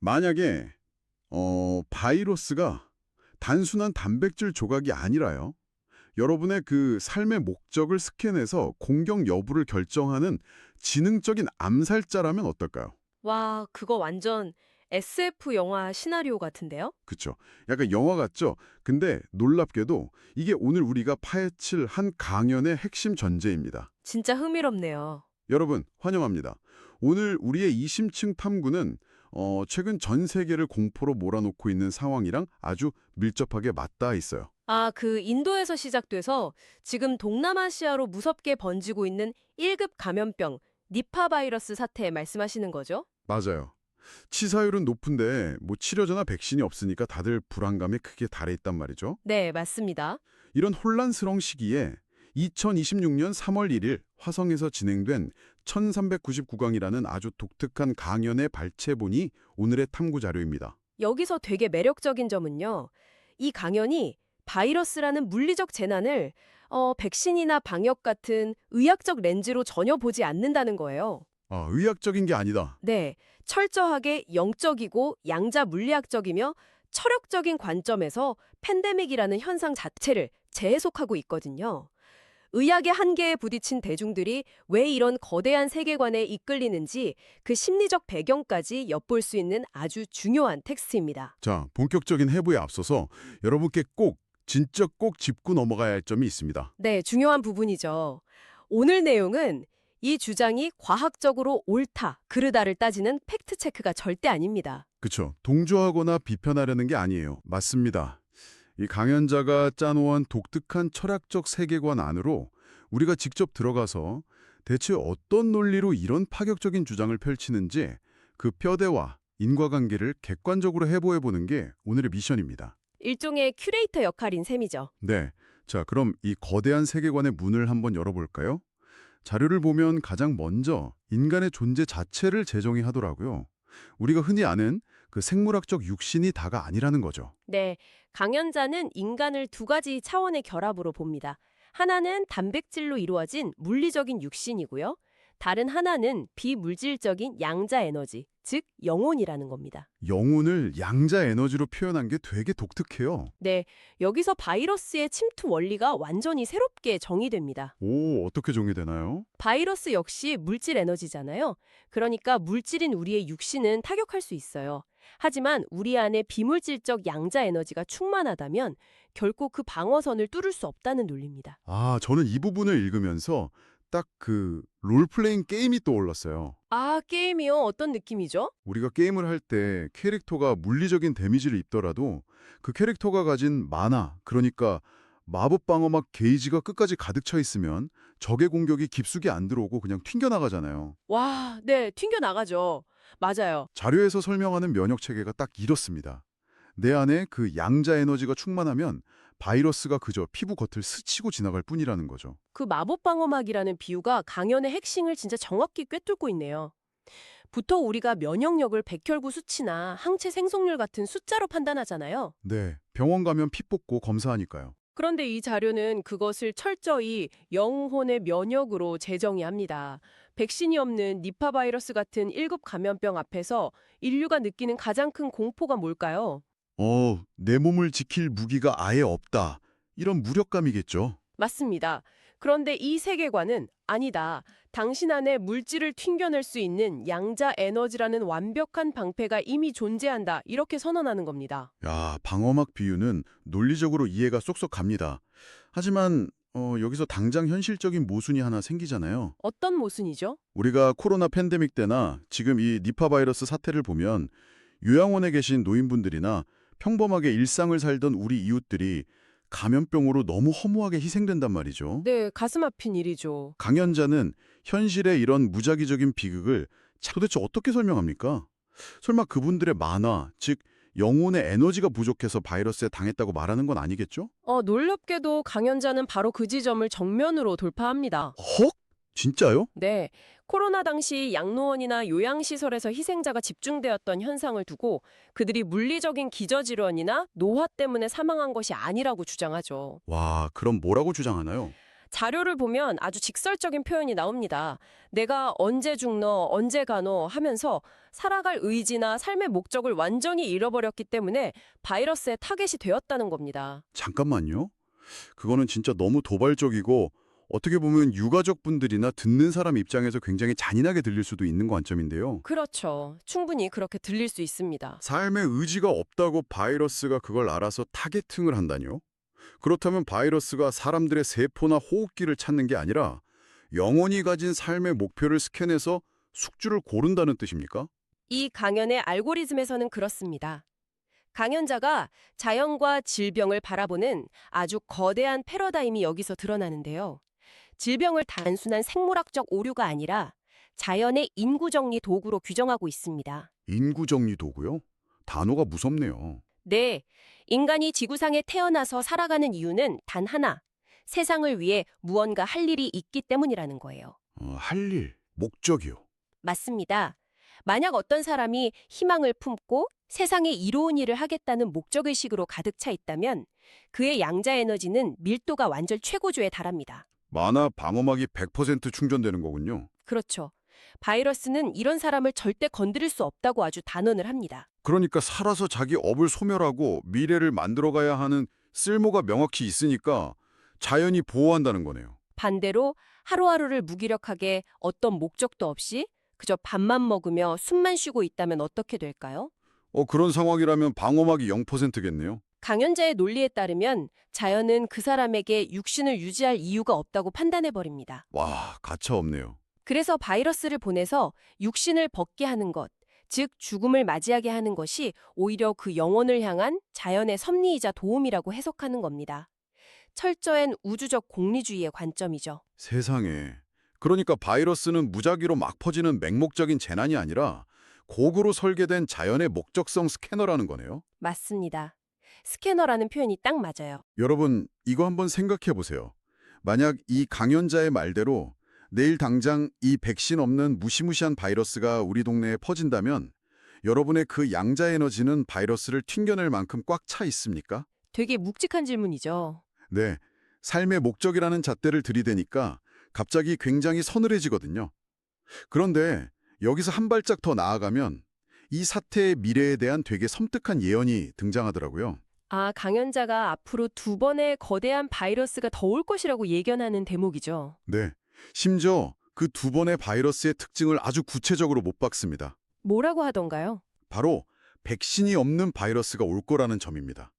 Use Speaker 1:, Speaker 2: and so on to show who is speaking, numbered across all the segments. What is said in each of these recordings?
Speaker 1: 만약에 바이러스가 단순한 단백질 조각이 아니라요. 여러분의 그 삶의 목적을 스캔해서 공격 여부를 결정하는 지능적인 암살자라면 어떨까요?
Speaker 2: 와, 그거 완전 SF 영화 시나리오 같은데요?
Speaker 1: 그쵸. 약간 영화 같죠? 근데 놀랍게도 이게 오늘 우리가 파헤칠 한 강연의 핵심 전제입니다.
Speaker 2: 진짜 흥미롭네요.
Speaker 1: 여러분, 환영합니다. 오늘 우리의 이심층 탐구는 최근 전 세계를 공포로 몰아놓고 있는 상황이랑 아주 밀접하게 맞닿아 있어요.
Speaker 2: 아, 그 인도에서 시작돼서 지금 동남아시아로 무섭게 번지고 있는 1급 감염병 니파 바이러스 사태 말씀하시는 거죠?
Speaker 1: 맞아요. 치사율은 높은데 뭐 치료제나 백신이 없으니까 다들 불안감에 크게 달해 있단 말이죠.
Speaker 2: 네, 맞습니다.
Speaker 1: 이런 혼란스러운 시기에 2026년 3월 1일 화성에서 진행된 1399강이라는 아주 독특한 강연의 발췌본이 오늘의 탐구 자료입니다.
Speaker 2: 여기서 되게 매력적인 점은요. 이 강연이 바이러스라는 물리적 재난을 백신이나 방역 같은 의학적 렌즈로 전혀 보지 않는다는 거예요.
Speaker 1: 의학적인 게 아니다.
Speaker 2: 네, 철저하게 영적이고 양자 물리학적이며 철학적인 관점에서 팬데믹이라는 현상 자체를 재해석하고 있거든요. 의학의 한계에 부딪힌 대중들이 왜 이런 거대한 세계관에 이끌리는지 그 심리적 배경까지 엿볼 수 있는 아주 중요한 텍스트입니다.
Speaker 1: 자, 본격적인 해부에 앞서서 여러분께 진짜 꼭 짚고 넘어가야 할 점이 있습니다.
Speaker 2: 네, 중요한 부분이죠. 오늘 내용은 이 주장이 과학적으로 옳다, 그르다를 따지는 팩트체크가 절대 아닙니다.
Speaker 1: 그쵸. 동조하거나 비판하려는 게 아니에요. 맞습니다. 이 강연자가 짜놓은 독특한 철학적 세계관 안으로 우리가 직접 들어가서 대체 어떤 논리로 이런 파격적인 주장을 펼치는지 그 뼈대와 인과관계를 객관적으로 해보는 게 오늘의 미션입니다.
Speaker 2: 일종의 큐레이터 역할인 셈이죠.
Speaker 1: 네. 자, 그럼 이 거대한 세계관의 문을 한번 열어볼까요? 자료를 보면 가장 먼저 인간의 존재 자체를 재정의 하더라고요. 우리가 흔히 아는 그 생물학적 육신이 다가 아니라는 거죠.
Speaker 2: 네, 강연자는 인간을 두 가지 차원의 결합으로 봅니다. 하나는 단백질로 이루어진 물리적인 육신이고요. 다른 하나는 비물질적인 양자 에너지, 즉 영혼이라는 겁니다.
Speaker 1: 영혼을 양자 에너지로 표현한 게 되게 독특해요.
Speaker 2: 네, 여기서 바이러스의 침투 원리가 완전히 새롭게 정의됩니다.
Speaker 1: 오, 어떻게 정의되나요?
Speaker 2: 바이러스 역시 물질 에너지잖아요. 그러니까 물질인 우리의 육신은 타격할 수 있어요. 하지만 우리 안에 비물질적 양자 에너지가 충만하다면 결코 그 방어선을 뚫을 수 없다는 논리입니다.
Speaker 1: 저는 이 부분을 읽으면서 딱 그 롤플레잉 게임이 떠올랐어요.
Speaker 2: 아, 게임이요? 어떤 느낌이죠?
Speaker 1: 우리가 게임을 할 때 캐릭터가 물리적인 데미지를 입더라도 그 캐릭터가 가진 마나, 그러니까 마법 방어막 게이지가 끝까지 가득 차 있으면 적의 공격이 깊숙이 안 들어오고 그냥 튕겨나가잖아요.
Speaker 2: 와, 네, 튕겨나가죠. 맞아요.
Speaker 1: 자료에서 설명하는 면역 체계가 딱 이렇습니다. 내 안에 그 양자 에너지가 충만하면 바이러스가 그저 피부 겉을 스치고 지나갈 뿐이라는 거죠.
Speaker 2: 그 마법 방어막이라는 비유가 강연의 핵심을 진짜 정확히 꿰뚫고 있네요. 보통 우리가 면역력을 백혈구 수치나 항체 생성률 같은 숫자로 판단하잖아요.
Speaker 1: 네, 병원 가면 피 뽑고 검사하니까요.
Speaker 2: 그런데 이 자료는 그것을 철저히 영혼의 면역으로 재정의합니다. 백신이 없는 니파 바이러스 같은 1급 감염병 앞에서 인류가 느끼는 가장 큰 공포가 뭘까요?
Speaker 1: 내 몸을 지킬 무기가 아예 없다. 이런 무력감이겠죠.
Speaker 2: 맞습니다. 그런데 이 세계관은 아니다. 당신 안에 물질을 튕겨낼 수 있는 양자 에너지라는 완벽한 방패가 이미 존재한다. 이렇게 선언하는 겁니다.
Speaker 1: 야, 방어막 비유는 논리적으로 이해가 쏙쏙 갑니다. 하지만 여기서 당장 현실적인 모순이 하나 생기잖아요.
Speaker 2: 어떤 모순이죠?
Speaker 1: 우리가 코로나 팬데믹 때나 지금 이 니파 바이러스 사태를 보면 요양원에 계신 노인분들이나 평범하게 일상을 살던 우리 이웃들이 감염병으로 너무 허무하게 희생된단 말이죠.
Speaker 2: 네, 가슴 아픈 일이죠.
Speaker 1: 강연자는 현실의 이런 무작위적인 비극을 도대체 어떻게 설명합니까? 설마 그분들의 만화, 즉 영혼의 에너지가 부족해서 바이러스에 당했다고 말하는 건 아니겠죠?
Speaker 2: 놀랍게도 강연자는 바로 그 지점을 정면으로 돌파합니다.
Speaker 1: 헉? 진짜요?
Speaker 2: 네, 코로나 당시 양로원이나 요양시설에서 희생자가 집중되었던 현상을 두고 그들이 물리적인 기저질환이나 노화 때문에 사망한 것이 아니라고 주장하죠.
Speaker 1: 와, 그럼 뭐라고 주장하나요?
Speaker 2: 자료를 보면 아주 직설적인 표현이 나옵니다. 내가 언제 죽너, 언제 가너 하면서 살아갈 의지나 삶의 목적을 완전히 잃어버렸기 때문에 바이러스의 타겟이 되었다는 겁니다.
Speaker 1: 잠깐만요. 그거는 진짜 너무 도발적이고 어떻게 보면 유가족분들이나 듣는 사람 입장에서 굉장히 잔인하게 들릴 수도 있는 관점인데요.
Speaker 2: 그렇죠. 충분히 그렇게 들릴 수 있습니다.
Speaker 1: 삶의 의지가 없다고 바이러스가 그걸 알아서 타겟팅을 한다뇨? 그렇다면 바이러스가 사람들의 세포나 호흡기를 찾는 게 아니라 영혼이 가진 삶의 목표를 스캔해서 숙주를 고른다는 뜻입니까?
Speaker 2: 이 강연의 알고리즘에서는 그렇습니다. 강연자가 자연과 질병을 바라보는 아주 거대한 패러다임이 여기서 드러나는데요. 질병을 단순한 생물학적 오류가 아니라 자연의 인구정리 도구로 규정하고 있습니다.
Speaker 1: 인구정리 도구요? 단어가 무섭네요.
Speaker 2: 네, 인간이 지구상에 태어나서 살아가는 이유는 단 하나, 세상을 위해 무언가 할 일이 있기 때문이라는 거예요.
Speaker 1: 할 일, 목적이요.
Speaker 2: 맞습니다. 만약 어떤 사람이 희망을 품고 세상에 이로운 일을 하겠다는 목적의식으로 가득 차 있다면 그의 양자 에너지는 밀도가 완전 최고조에 달합니다.
Speaker 1: 만화 방어막이 100% 충전되는 거군요.
Speaker 2: 그렇죠. 바이러스는 이런 사람을 절대 건드릴 수 없다고 아주 단언을 합니다.
Speaker 1: 그러니까 살아서 자기 업을 소멸하고 미래를 만들어가야 하는 쓸모가 명확히 있으니까 자연이 보호한다는 거네요.
Speaker 2: 반대로 하루하루를 무기력하게 어떤 목적도 없이 그저 밥만 먹으며 숨만 쉬고 있다면 어떻게 될까요?
Speaker 1: 그런 상황이라면 방어막이 0%겠네요.
Speaker 2: 강연자의 논리에 따르면 자연은 그 사람에게 육신을 유지할 이유가 없다고 판단해버립니다.
Speaker 1: 와, 가차없네요.
Speaker 2: 그래서 바이러스를 보내서 육신을 벗게 하는 것, 즉 죽음을 맞이하게 하는 것이 오히려 그 영혼을 향한 자연의 섭리이자 도움이라고 해석하는 겁니다. 철저한 우주적 공리주의의 관점이죠.
Speaker 1: 세상에. 그러니까 바이러스는 무작위로 막 퍼지는 맹목적인 재난이 아니라 고구로 설계된 자연의 목적성 스캐너라는 거네요.
Speaker 2: 맞습니다. 스캐너라는 표현이 딱 맞아요.
Speaker 1: 여러분, 이거 한번 생각해 보세요. 만약 이 강연자의 말대로 내일 당장 이 백신 없는 무시무시한 바이러스가 우리 동네에 퍼진다면 여러분의 그 양자 에너지는 바이러스를 튕겨낼 만큼 꽉 차 있습니까?
Speaker 2: 되게 묵직한 질문이죠.
Speaker 1: 네, 삶의 목적이라는 잣대를 들이대니까 갑자기 굉장히 서늘해지거든요. 그런데 여기서 한 발짝 더 나아가면 이 사태의 미래에 대한 되게 섬뜩한 예언이 등장하더라고요.
Speaker 2: 강연자가 앞으로 2번의 거대한 바이러스가 더 올 것이라고 예견하는 대목이죠.
Speaker 1: 네, 심지어 그 2번의 바이러스의 특징을 아주 구체적으로 못 박습니다.
Speaker 2: 뭐라고 하던가요?
Speaker 1: 바로 백신이 없는 바이러스가 올 거라는 점입니다.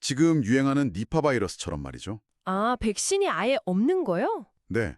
Speaker 1: 지금 유행하는 니파 바이러스처럼 말이죠.
Speaker 2: 백신이 아예 없는 거요?
Speaker 1: 네,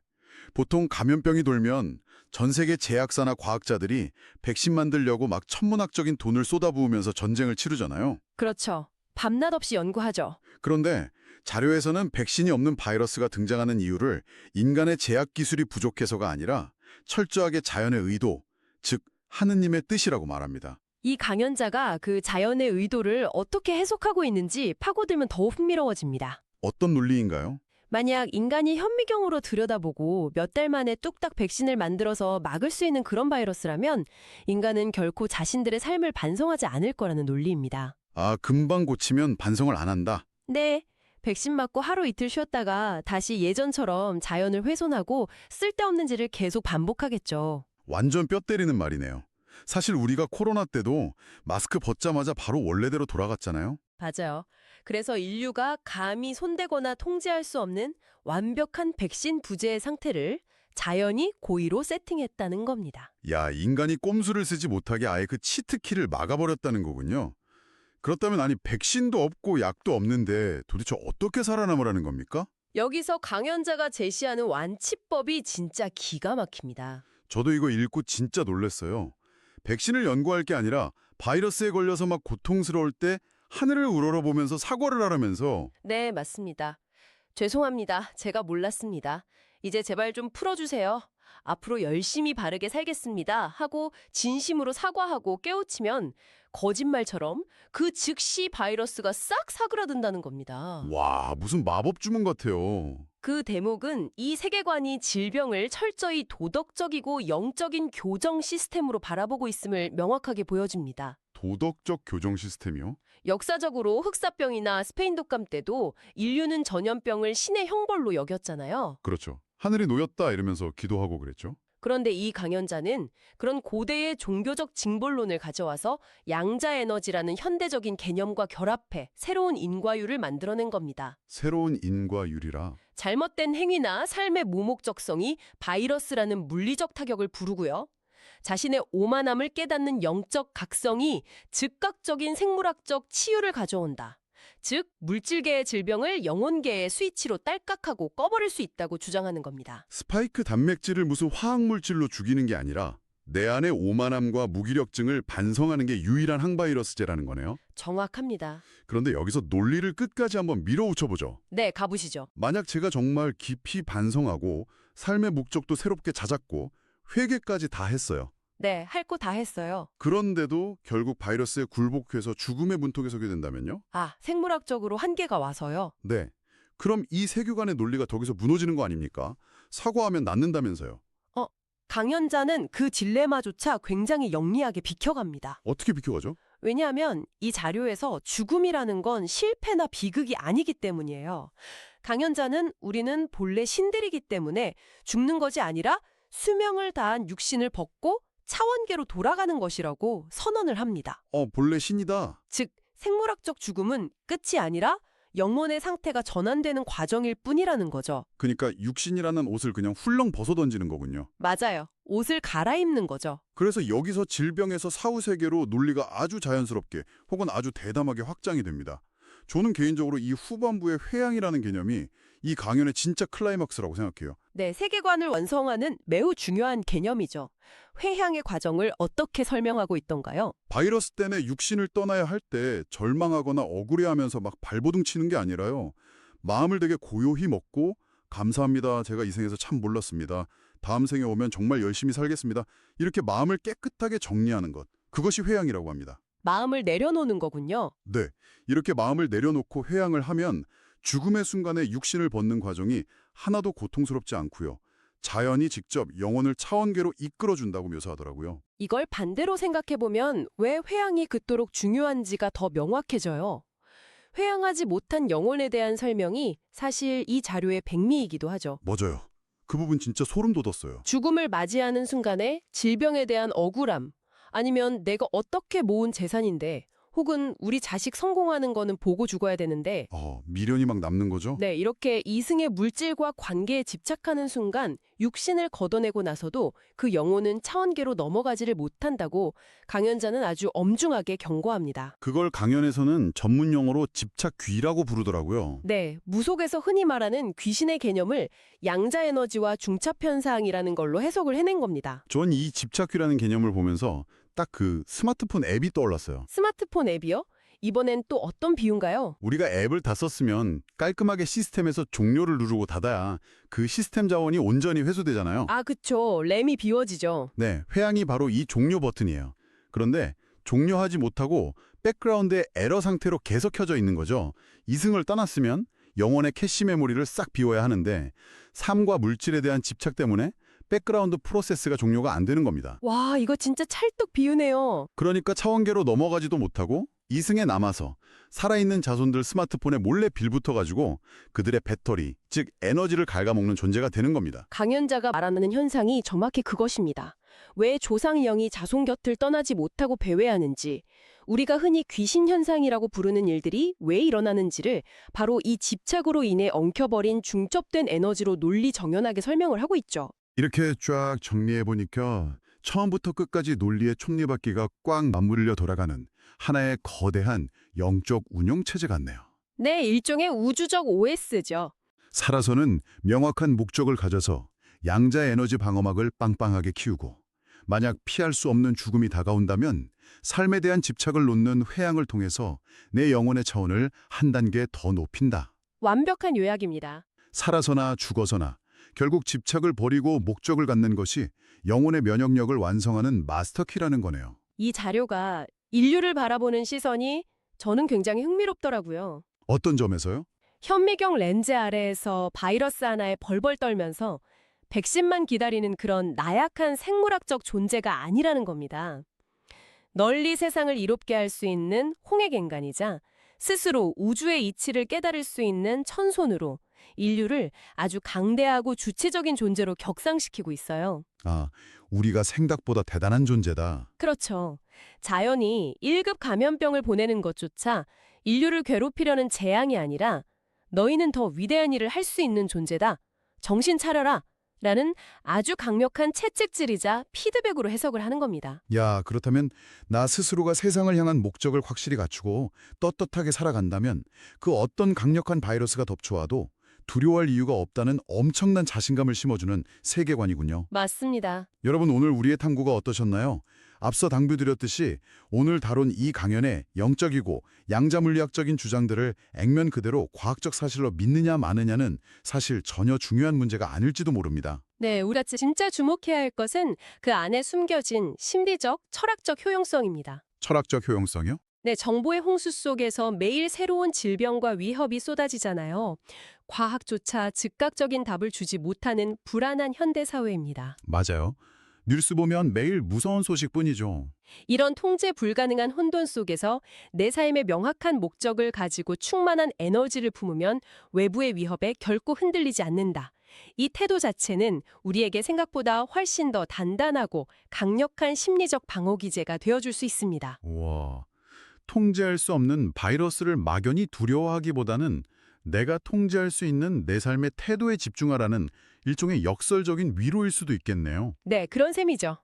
Speaker 1: 보통 감염병이 돌면 전 세계 제약사나 과학자들이 백신 만들려고 막 천문학적인 돈을 쏟아부으면서 전쟁을 치르잖아요.
Speaker 2: 그렇죠. 밤낮 없이 연구하죠.
Speaker 1: 그런데 자료에서는 백신이 없는 바이러스가 등장하는 이유를 인간의 제약 기술이 부족해서가 아니라 철저하게 자연의 의도, 즉 하느님의 뜻이라고 말합니다.
Speaker 2: 이 강연자가 그 자연의 의도를 어떻게 해석하고 있는지 파고들면 더 흥미로워집니다.
Speaker 1: 어떤 논리인가요?
Speaker 2: 만약 인간이 현미경으로 들여다보고 몇 달 만에 뚝딱 백신을 만들어서 막을 수 있는 그런 바이러스라면 인간은 결코 자신들의 삶을 반성하지 않을 거라는 논리입니다.
Speaker 1: 금방 고치면 반성을 안 한다.
Speaker 2: 네, 백신 맞고 하루 이틀 쉬었다가 다시 예전처럼 자연을 훼손하고 쓸데없는 짓을 계속 반복하겠죠.
Speaker 1: 완전 뼈 때리는 말이네요. 사실 우리가 코로나 때도 마스크 벗자마자 바로 원래대로 돌아갔잖아요.
Speaker 2: 맞아요. 그래서 인류가 감히 손대거나 통제할 수 없는 완벽한 백신 부재의 상태를 자연이 고의로 세팅했다는 겁니다.
Speaker 1: 야, 인간이 꼼수를 쓰지 못하게 아예 그 치트키를 막아버렸다는 거군요. 그렇다면 백신도 없고 약도 없는데 도대체 어떻게 살아남으라는 겁니까?
Speaker 2: 여기서 강연자가 제시하는 완치법이 진짜 기가 막힙니다.
Speaker 1: 저도 이거 읽고 진짜 놀랐어요. 백신을 연구할 게 아니라 바이러스에 걸려서 막 고통스러울 때 하늘을 우러러보면서 사과를 하라면서.
Speaker 2: 네, 맞습니다. 죄송합니다. 제가 몰랐습니다. 이제 제발 좀 풀어주세요. 앞으로 열심히 바르게 살겠습니다. 하고 진심으로 사과하고 깨우치면 거짓말처럼 그 즉시 바이러스가 싹 사그라든다는 겁니다.
Speaker 1: 와, 무슨 마법 주문 같아요.
Speaker 2: 그 대목은 이 세계관이 질병을 철저히 도덕적이고 영적인 교정 시스템으로 바라보고 있음을 명확하게 보여줍니다.
Speaker 1: 도덕적 교정 시스템이요?
Speaker 2: 역사적으로 흑사병이나 스페인 독감 때도 인류는 전염병을 신의 형벌로 여겼잖아요.
Speaker 1: 그렇죠. 하늘이 놓였다 이러면서 기도하고 그랬죠.
Speaker 2: 그런데 이 강연자는 그런 고대의 종교적 징벌론을 가져와서 양자 에너지라는 현대적인 개념과 결합해 새로운 인과율을 만들어낸 겁니다.
Speaker 1: 새로운 인과율이라.
Speaker 2: 잘못된 행위나 삶의 무목적성이 바이러스라는 물리적 타격을 부르고요. 자신의 오만함을 깨닫는 영적 각성이 즉각적인 생물학적 치유를 가져온다. 즉, 물질계의 질병을 영혼계의 스위치로 딸깍하고 꺼버릴 수 있다고 주장하는 겁니다.
Speaker 1: 스파이크 단맥질을 무슨 화학물질로 죽이는 게 아니라 내 안의 오만함과 무기력증을 반성하는 게 유일한 항바이러스제라는 거네요.
Speaker 2: 정확합니다.
Speaker 1: 그런데 여기서 논리를 끝까지 한번 밀어붙여보죠.
Speaker 2: 네, 가보시죠.
Speaker 1: 만약 제가 정말 깊이 반성하고 삶의 목적도 새롭게 찾았고 회개까지 다 했어요.
Speaker 2: 네, 할 거 다 했어요.
Speaker 1: 그런데도 결국 바이러스에 굴복해서 죽음의 문턱에 서게 된다면요?
Speaker 2: 아, 생물학적으로 한계가 와서요.
Speaker 1: 네. 그럼 이 세계관의 논리가 거기서 무너지는 거 아닙니까? 사과하면 낫는다면서요.
Speaker 2: 강연자는 그 딜레마조차 굉장히 영리하게 비켜갑니다.
Speaker 1: 어떻게 비켜가죠?
Speaker 2: 왜냐하면 이 자료에서 죽음이라는 건 실패나 비극이 아니기 때문이에요. 강연자는 우리는 본래 신들이기 때문에 죽는 것이 아니라 수명을 다한 육신을 벗고 차원계로 돌아가는 것이라고 선언을 합니다.
Speaker 1: 본래 신이다.
Speaker 2: 즉, 생물학적 죽음은 끝이 아니라 영혼의 상태가 전환되는 과정일 뿐이라는 거죠.
Speaker 1: 그러니까 육신이라는 옷을 그냥 훌렁 벗어던지는 거군요.
Speaker 2: 맞아요. 옷을 갈아입는 거죠.
Speaker 1: 그래서 여기서 질병에서 사후세계로 논리가 아주 자연스럽게 혹은 아주 대담하게 확장이 됩니다. 저는 개인적으로 이 후반부의 회양이라는 개념이 이 강연의 진짜 클라이막스라고 생각해요.
Speaker 2: 네, 세계관을 완성하는 매우 중요한 개념이죠. 회향의 과정을 어떻게 설명하고 있던가요?
Speaker 1: 바이러스 때문에 육신을 떠나야 할 때 절망하거나 억울해하면서 막 발버둥 치는 게 아니라요. 마음을 되게 고요히 먹고 감사합니다. 제가 이 생에서 참 몰랐습니다. 다음 생에 오면 정말 열심히 살겠습니다. 이렇게 마음을 깨끗하게 정리하는 것. 그것이 회양이라고 합니다.
Speaker 2: 마음을 내려놓는 거군요.
Speaker 1: 네, 이렇게 마음을 내려놓고 회양을 하면 죽음의 순간에 육신을 벗는 과정이 하나도 고통스럽지 않고요. 자연이 직접 영혼을 차원계로 이끌어준다고 묘사하더라고요.
Speaker 2: 이걸 반대로 생각해보면 왜 회향이 그토록 중요한지가 더 명확해져요. 회향하지 못한 영혼에 대한 설명이 사실 이 자료의 백미이기도 하죠.
Speaker 1: 맞아요. 그 부분 진짜 소름 돋았어요.
Speaker 2: 죽음을 맞이하는 순간에 질병에 대한 억울함, 아니면 내가 어떻게 모은 재산인데, 혹은 우리 자식 성공하는 거는 보고 죽어야 되는데,
Speaker 1: 미련이 막 남는 거죠?
Speaker 2: 네, 이렇게 이승의 물질과 관계에 집착하는 순간 육신을 걷어내고 나서도 그 영혼은 차원계로 넘어가지를 못한다고 강연자는 아주 엄중하게 경고합니다.
Speaker 1: 그걸 강연에서는 전문 용어로 집착귀라고 부르더라고요.
Speaker 2: 네, 무속에서 흔히 말하는 귀신의 개념을 양자에너지와 중차편상이라는 걸로 해석을 해낸 겁니다.
Speaker 1: 전 이 집착귀라는 개념을 보면서 딱 그 스마트폰 앱이 떠올랐어요.
Speaker 2: 스마트폰 앱이요? 이번엔 또 어떤 비유인가요?
Speaker 1: 우리가 앱을 다 썼으면 깔끔하게 시스템에서 종료를 누르고 닫아야 그 시스템 자원이 온전히 회수되잖아요.
Speaker 2: 아, 그쵸. 램이 비워지죠.
Speaker 1: 네, 회양이 바로 이 종료 버튼이에요. 그런데 종료하지 못하고 백그라운드에 에러 상태로 계속 켜져 있는 거죠. 이승을 떠났으면 영혼의 캐시 메모리를 싹 비워야 하는데 삶과 물질에 대한 집착 때문에 백그라운드 프로세스가 종료가 안 되는 겁니다.
Speaker 2: 와, 이거 진짜 찰떡 비유네요.
Speaker 1: 그러니까 차원계로 넘어가지도 못하고 이승에 남아서 살아있는 자손들 스마트폰에 몰래 빌붙어가지고 그들의 배터리, 즉 에너지를 갉아먹는 존재가 되는 겁니다.
Speaker 2: 강연자가 말하는 현상이 정확히 그것입니다. 왜 조상의 영이 자손 곁을 떠나지 못하고 배회하는지, 우리가 흔히 귀신 현상이라고 부르는 일들이 왜 일어나는지를 바로 이 집착으로 인해 엉켜버린 중첩된 에너지로 논리 정연하게 설명을 하고 있죠.
Speaker 1: 이렇게 쫙 정리해보니까 처음부터 끝까지 논리의 톱니바퀴가 꽉 맞물려 돌아가는 하나의 거대한 영적 운영체제 같네요.
Speaker 2: 네, 일종의 우주적 OS죠.
Speaker 1: 살아서는 명확한 목적을 가져서 양자 에너지 방어막을 빵빵하게 키우고 만약 피할 수 없는 죽음이 다가온다면 삶에 대한 집착을 놓는 회양을 통해서 내 영혼의 차원을 한 단계 더 높인다.
Speaker 2: 완벽한 요약입니다.
Speaker 1: 살아서나 죽어서나 결국 집착을 버리고 목적을 갖는 것이 영혼의 면역력을 완성하는 마스터키라는 거네요.
Speaker 2: 이 자료가 인류를 바라보는 시선이 저는 굉장히 흥미롭더라고요.
Speaker 1: 어떤 점에서요?
Speaker 2: 현미경 렌즈 아래에서 바이러스 하나에 벌벌 떨면서 백신만 기다리는 그런 나약한 생물학적 존재가 아니라는 겁니다. 널리 세상을 이롭게 할 수 있는 홍익인간이자 스스로 우주의 이치를 깨달을 수 있는 천손으로 인류를 아주 강대하고 주체적인 존재로 격상시키고 있어요.
Speaker 1: 아, 우리가 생각보다 대단한 존재다.
Speaker 2: 그렇죠. 자연이 1급 감염병을 보내는 것조차 인류를 괴롭히려는 재앙이 아니라 너희는 더 위대한 일을 할 수 있는 존재다. 정신 차려라. 라는 아주 강력한 채찍질이자 피드백으로 해석을 하는 겁니다.
Speaker 1: 야, 그렇다면 나 스스로가 세상을 향한 목적을 확실히 갖추고 떳떳하게 살아간다면 그 어떤 강력한 바이러스가 덮쳐와도 두려워할 이유가 없다는 엄청난 자신감을 심어주는 세계관이군요.
Speaker 2: 맞습니다.
Speaker 1: 여러분, 오늘 우리의 탐구가 어떠셨나요? 앞서 당부드렸듯이 오늘 다룬 이 강연의 영적이고 양자물리학적인 주장들을 액면 그대로 과학적 사실로 믿느냐 마느냐는 사실 전혀 중요한 문제가 아닐지도 모릅니다.
Speaker 2: 네, 우리가 진짜 주목해야 할 것은 그 안에 숨겨진 심리적, 철학적 효용성입니다.
Speaker 1: 철학적 효용성이요?
Speaker 2: 네, 정보의 홍수 속에서 매일 새로운 질병과 위협이 쏟아지잖아요. 과학조차 즉각적인 답을 주지 못하는 불안한 현대 사회입니다.
Speaker 1: 맞아요. 뉴스 보면 매일 무서운 소식뿐이죠.
Speaker 2: 이런 통제 불가능한 혼돈 속에서 내 삶의 명확한 목적을 가지고 충만한 에너지를 품으면 외부의 위협에 결코 흔들리지 않는다. 이 태도 자체는 우리에게 생각보다 훨씬 더 단단하고 강력한 심리적 방어 기제가 되어줄 수 있습니다.
Speaker 1: 와, 통제할 수 없는 바이러스를 막연히 두려워하기보다는 내가 통제할 수 있는 내 삶의 태도에 집중하라는 일종의 역설적인 위로일 수도 있겠네요.
Speaker 2: 네, 그런 셈이죠.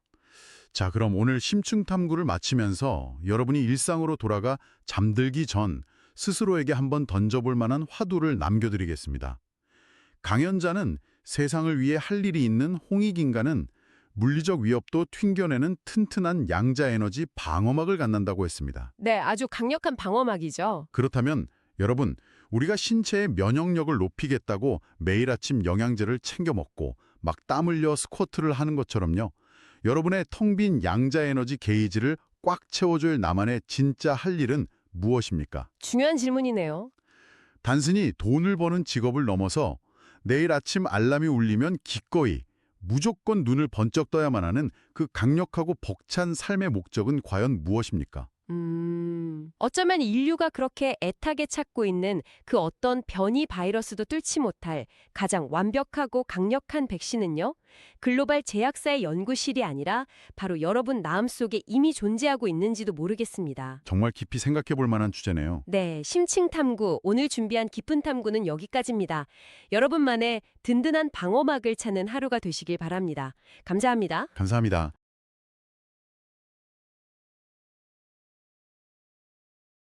Speaker 1: 자, 그럼 오늘 심층 탐구를 마치면서 여러분이 일상으로 돌아가 잠들기 전 스스로에게 한번 던져볼 만한 화두를 남겨드리겠습니다. 강연자는 세상을 위해 할 일이 있는 홍익인간은 물리적 위협도 튕겨내는 튼튼한 양자 에너지 방어막을 갖는다고 했습니다.
Speaker 2: 네, 아주 강력한 방어막이죠.
Speaker 1: 그렇다면 여러분, 우리가 신체의 면역력을 높이겠다고 매일 아침 영양제를 챙겨 먹고 막 땀 흘려 스쿼트를 하는 것처럼요. 여러분의 텅 빈 양자 에너지 게이지를 꽉 채워줄 나만의 진짜 할 일은 무엇입니까?
Speaker 2: 중요한 질문이네요.
Speaker 1: 단순히 돈을 버는 직업을 넘어서 내일 아침 알람이 울리면 기꺼이 무조건 눈을 번쩍 떠야만 하는 그 강력하고 벅찬 삶의 목적은 과연 무엇입니까?
Speaker 2: 어쩌면 인류가 그렇게 애타게 찾고 있는 그 어떤 변이 바이러스도 뚫지 못할 가장 완벽하고 강력한 백신은요, 글로벌 제약사의 연구실이 아니라 바로 여러분 마음속에 이미 존재하고 있는지도 모르겠습니다.
Speaker 1: 정말 깊이 생각해 볼 만한 주제네요.
Speaker 2: 네, 심층 탐구, 오늘 준비한 깊은 탐구는 여기까지입니다. 여러분만의 든든한 방어막을 찾는 하루가 되시길 바랍니다. 감사합니다.
Speaker 1: 감사합니다.